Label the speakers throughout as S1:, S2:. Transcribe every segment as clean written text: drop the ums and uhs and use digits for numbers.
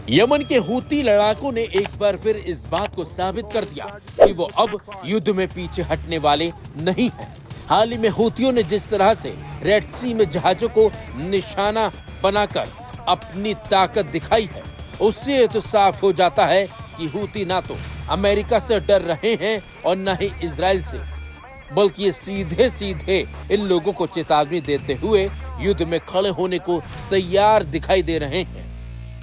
S1: Yemen के Houthi लड़ाकों ने एक बार फिर इस बात को साबित कर दिया कि वो अब युद्ध में पीछे हटने वाले नहीं हैं। हाल ही में हूतियों ने जिस तरह से रेड सी में जहाजों को निशाना बनाकर अपनी ताकत दिखाई है, उससे तो साफ हो जाता है कि हूती ना तो अमेरिका से डर रहे हैं और न ही इजराइल से, बल्कि ये सीधे सीधे इन लोगों को चेतावनी देते हुए युद्ध में खड़े होने को तैयार दिखाई दे रहे हैं।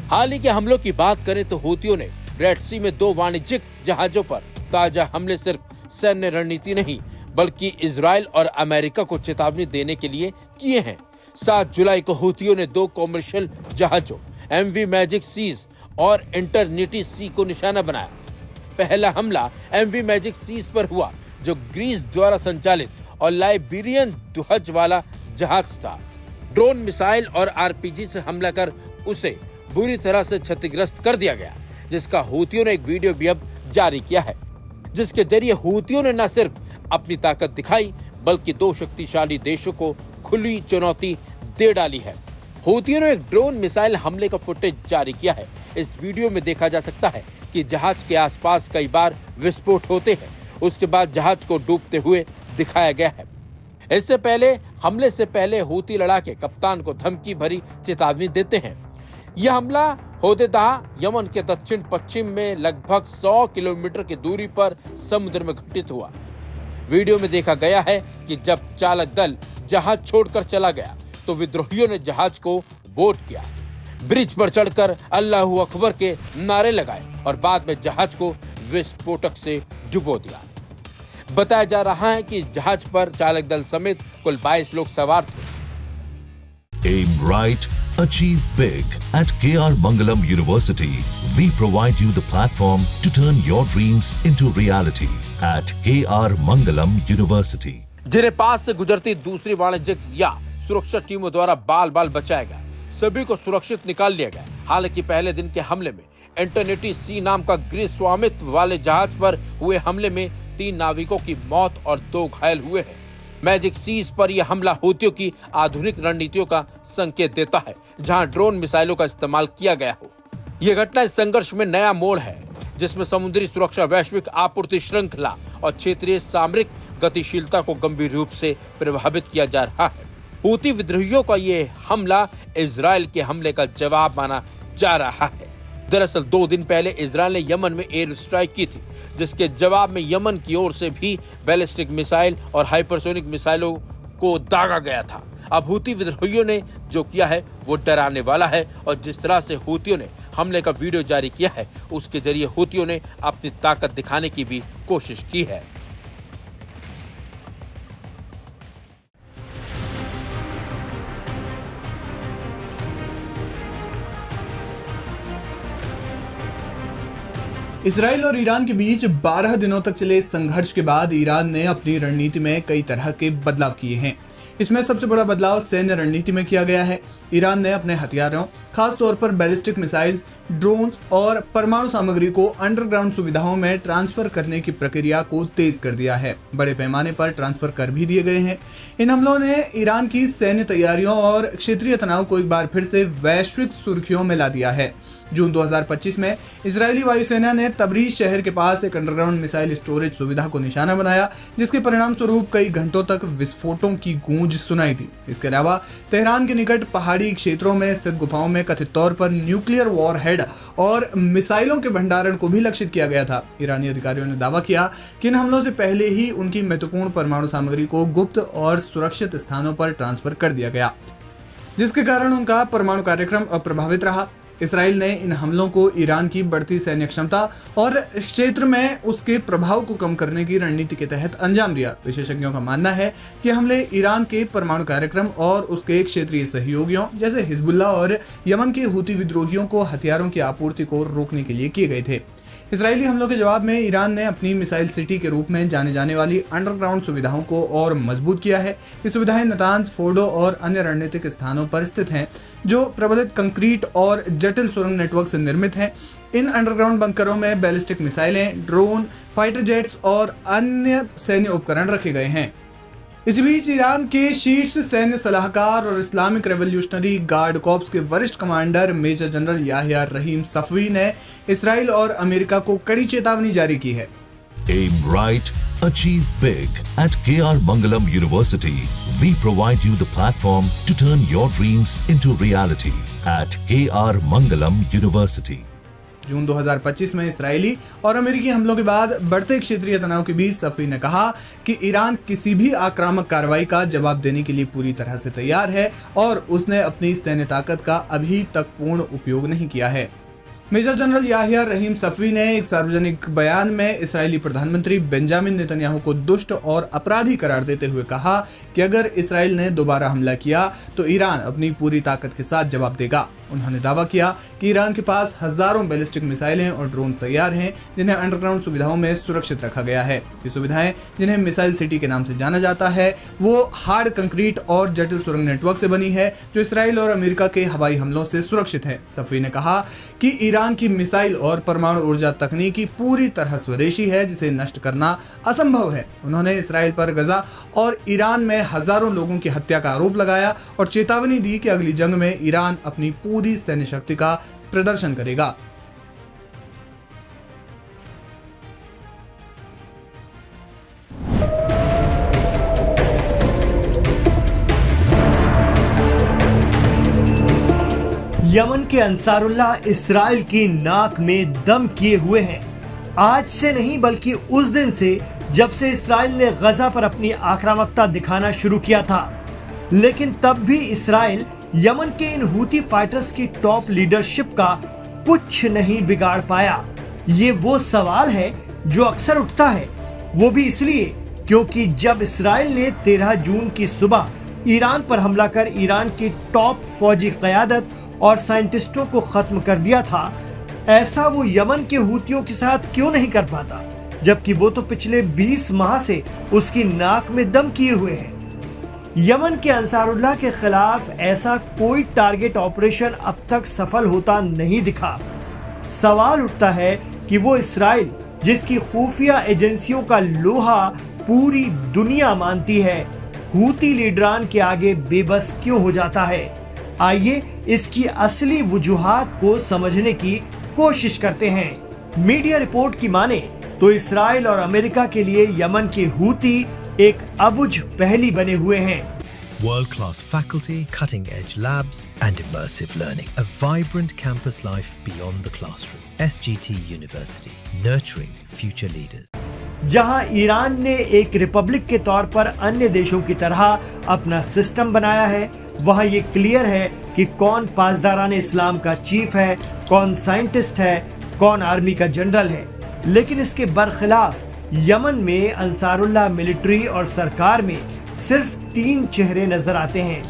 S1: हाल ही के हमलों की बात करें तो हूतियों ने रेड सी में 2 वाणिज्यिक जहाजों पर ताजा हमले सिर्फ सैन्य रणनीति नहीं बल्कि इजराइल और अमेरिका को चेतावनी देने के लिए किए हैं। 7 जुलाई को हूतियों ने 2 कॉमर्शियल जहाजों MV मैजिक सीज और इंटरनिटी सी को निशाना बनाया। पहला हमला MV मैजिक सीज पर हुआ जो ग्रीस द्वारा संचालित और लाइबेरियन ध्वज वाला जहाज था। ड्रोन मिसाइल और RPG से हमला कर उसे बुरी तरह से क्षतिग्रस्त कर दिया गया, जिसका हूतियों ने एक वीडियो भी अब जारी किया है, जिसके जरिए हूतियों ने न सिर्फ अपनी ताकत दिखाई बल्कि 2 शक्तिशाली देशों को खुली चुनौती दे डाली है। हूतियों ने एक ड्रोन मिसाइल हमले का फुटेज जारी किया है। इस वीडियो में देखा जा सकता है कि जहाज के आसपास कई बार विस्फोट होते हैं, उसके बाद जहाज को डूबते हुए दिखाया गया है। इससे पहले हमले से पहले हूती लड़ाके कप्तान को धमकी भरी चेतावनी देते हैं। यह हमला होदेदा यमन के दक्षिण पश्चिम में लगभग 100 किलोमीटर की दूरी पर समुद्र में घटित हुआ। वीडियो में देखा गया है कि जब चालक दल जहाज छोड़कर चला गया तो विद्रोहियों ने जहाज को बोट किया, ब्रिज पर चढ़कर अल्लाहू अकबर के नारे लगाए और बाद में जहाज को विस्फोटक से डुबो दिया। बताया जा रहा है कि जहाज पर चालक दल समेत कुल 22 लोग सवार थे।
S2: Aim right, achieve big. At KR Mangalam University, we provide you the platform to turn your dreams into reality. At KR Mangalam University.
S1: जिन्हें पास से गुजरती दूसरी वाणिज्यिक या सुरक्षा टीमों द्वारा बाल बाल बचाया गया, सभी को सुरक्षित निकाल लिया गया। हालांकि पहले दिन के हमले में इंटरनिटी सी नाम का ग्रीस स्वामित्व वाले जहाज पर हुए हमले में 3 नाविकों की मौत और 2 घायल हुए हैं। मैजिक सीज पर यह हमला हूतियों की आधुनिक रणनीतियों का संकेत देता है, जहां ड्रोन मिसाइलों का इस्तेमाल किया गया हो। यह घटना इस संघर्ष में नया मोड़ है, जिसमें समुद्री सुरक्षा, वैश्विक आपूर्ति श्रृंखला और क्षेत्रीय सामरिक गतिशीलता को गंभीर रूप से प्रभावित किया जा रहा है। हूती विद्रोहियों का यह हमला इजराइल के हमले का जवाब माना जा रहा है। दरअसल 2 दिन पहले इजराइल ने यमन में एयर स्ट्राइक की थी, जिसके जवाब में यमन की ओर से भी बैलिस्टिक मिसाइल और हाइपरसोनिक मिसाइलों को दागा गया था। अब हूती विद्रोहियों ने जो किया है वो डराने वाला है और जिस तरह से हूतियों ने हमले का वीडियो जारी किया है, उसके जरिए हूतियों ने अपनी ताकत दिखाने की भी कोशिश की है।
S3: इसराइल और ईरान के बीच 12 दिनों तक चले संघर्ष के बाद ईरान ने अपनी रणनीति में कई तरह के बदलाव किए हैं। इसमें सबसे बड़ा बदलाव सैन्य रणनीति में किया गया है। ईरान ने अपने हथियारों, खास तौर पर बैलिस्टिक मिसाइल्स, ड्रोन्स और परमाणु सामग्री को अंडरग्राउंड सुविधाओं में ट्रांसफर करने की प्रक्रिया को तेज कर दिया है। बड़े पैमाने पर ट्रांसफर कर भी दिए गए हैं। इन हमलों ने ईरान की सैन्य तैयारियों और क्षेत्रीय तनाव को एक बार फिर से वैश्विक सुर्खियों में ला दिया है। जून 2025 में इजरायली वायुसेना ने तबरीज शहर के पास एक अंडरग्राउंड मिसाइल स्टोरेज सुविधा को निशाना बनाया, जिसके परिणाम स्वरूप कई घंटों तक विस्फोटों की गूंज सुनाई दी। इसके अलावा तेहरान के निकट पहाड़ी क्षेत्रों में स्थित गुफाओं में कथित तौर पर न्यूक्लियर वॉरहेड और मिसाइलों के भंडारण को भी लक्षित किया गया था। ईरानी अधिकारियों ने दावा किया कि इन हमलों से पहले ही उनकी महत्वपूर्ण परमाणु सामग्री को गुप्त और सुरक्षित स्थानों पर ट्रांसफर कर दिया गया, जिसके कारण उनका परमाणु कार्यक्रम अप्रभावित रहा। इसराइल ने इन हमलों को ईरान की बढ़ती सैन्य क्षमता और क्षेत्र में उसके प्रभाव को कम करने की रणनीति के तहत अंजाम दिया। विशेषज्ञों का मानना है कि हमले ईरान के परमाणु कार्यक्रम और उसके क्षेत्रीय सहयोगियों जैसे हिजबुल्लाह और यमन के हूती विद्रोहियों को हथियारों की आपूर्ति को रोकने के लिए किए गए थे। इसराइली हमलों के जवाब में ईरान ने अपनी मिसाइल सिटी के रूप में जाने जाने वाली अंडरग्राउंड सुविधाओं को और मजबूत किया है। ये सुविधाएं नतांज, फोर्डो और अन्य रणनीतिक स्थानों पर स्थित हैं, जो प्रबलित कंक्रीट और जटिल सुरंग नेटवर्क से निर्मित हैं। इन अंडरग्राउंड बंकरों में बैलिस्टिक मिसाइलें, ड्रोन, फाइटर जेट्स और अन्य सैन्य उपकरण रखे गए हैं। इस बीच ईरान के शीर्ष सैन्य सलाहकार और इस्लामिक रेवोल्यूशनरी गार्ड कॉर्प्स के वरिष्ठ कमांडर मेजर जनरल याहिया रहीम सफवी ने इसराइल और अमेरिका को कड़ी चेतावनी जारी की है।
S2: Aim right, achieve big. At KR Mangalam University, we provide you the platform to turn your dreams into reality. At KR Mangalam University.
S3: जून 2025 में इसराइली और अमेरिकी हमलों के बाद बढ़ते क्षेत्रीय तनाव के बीच सफवी ने कहा कि ईरान किसी भी आक्रामक कार्रवाई का जवाब देने के लिए पूरी तरह से तैयार है और उसने अपनी सैन्य ताकत का अभी तक पूर्ण उपयोग नहीं किया है। मेजर जनरल याहिया रहीम सफवी ने एक सार्वजनिक बयान में इस्राएली प्रधानमंत्री बेंजामिन नेतन्याहू को दुष्ट और अपराधी करार देते हुए कहा कि अगर इसराइल ने दोबारा हमला किया तो ईरान अपनी पूरी ताकत के साथ जवाब देगा। उन्होंने दावा किया कि ईरान के पास हजारों बैलिस्टिक मिसाइलें और ड्रोन तैयार हैं जिन्हें अंडरग्राउंड सुविधाओं में सुरक्षित रखा गया है। ये सुविधाएं जिन्हें मिसाइल सिटी के नाम से जाना जाता है वो हार्ड कंक्रीट और जटिल सुरंग नेटवर्क से बनी है जो इसराइल और अमेरिका के हवाई हमलों से सुरक्षित है। सफवी ने कहा कि ईरान की मिसाइल और परमाणु ऊर्जा तकनीकी पूरी तरह स्वदेशी है जिसे नष्ट करना असंभव है। उन्होंने इसराइल पर गजा और ईरान में हजारों लोगों की हत्या का आरोप लगाया और चेतावनी दी कि अगली जंग में ईरान अपनी पूरी सैन्य शक्ति का प्रदर्शन करेगा।
S4: यमन के अंसारुल्लाह इसराइल की नाक में दम किए हुए हैं। आज से नहीं बल्कि उस दिन से जब से इसराइल ने गजा पर अपनी आक्रामकता दिखाना शुरू किया था। लेकिन तब भी इसराइल यमन के इन हूती फाइटर्स की टॉप लीडरशिप का कुछ नहीं बिगाड़ पाया। ये वो सवाल है जो अक्सर उठता है, वो भी इसलिए क्योंकि जब इसराइल ने 13 जून की सुबह ईरान पर हमला कर ईरान की टॉप फौजी क़यादत और साइंटिस्टों को खत्म कर दिया था, ऐसा वो यमन के हूतियों के साथ क्यों नहीं कर पाता, जबकि वो तो पिछले 20 माह से उसकी नाक में दम किए हुए हैं। यमन के अंसारुल्लाह के खिलाफ ऐसा कोई टारगेट ऑपरेशन अब तक सफल होता नहीं दिखा। सवाल उठता है कि वो इसराइल जिसकी खुफिया एजेंसियों का लोहा पूरी दुनिया मानती है, हूती लीडरान के आगे बेबस क्यों हो जाता है। आइए इसकी असली वजूहात को समझने की कोशिश करते हैं। मीडिया रिपोर्ट की माने तो इसराइल और अमेरिका के लिए यमन के हूती एक अबुझ पहेली बने हुए हैं।
S5: World-class faculty, cutting-edge labs and immersive learning. A vibrant campus life beyond the classroom. SGT University, nurturing future leaders.
S4: जहां ईरान ने एक रिपब्लिक के तौर पर अन्य देशों की तरह अपना सिस्टम बनाया है, वहां ये क्लियर है कि कौन पासदारान इस्लाम का चीफ है, कौन साइंटिस्ट है, कौन आर्मी का जनरल है। लेकिन इसके बरखिलाफ यमन में अंसारुल्लाह मिलिट्री और सरकार में सिर्फ 3 चेहरे नजर आते हैं।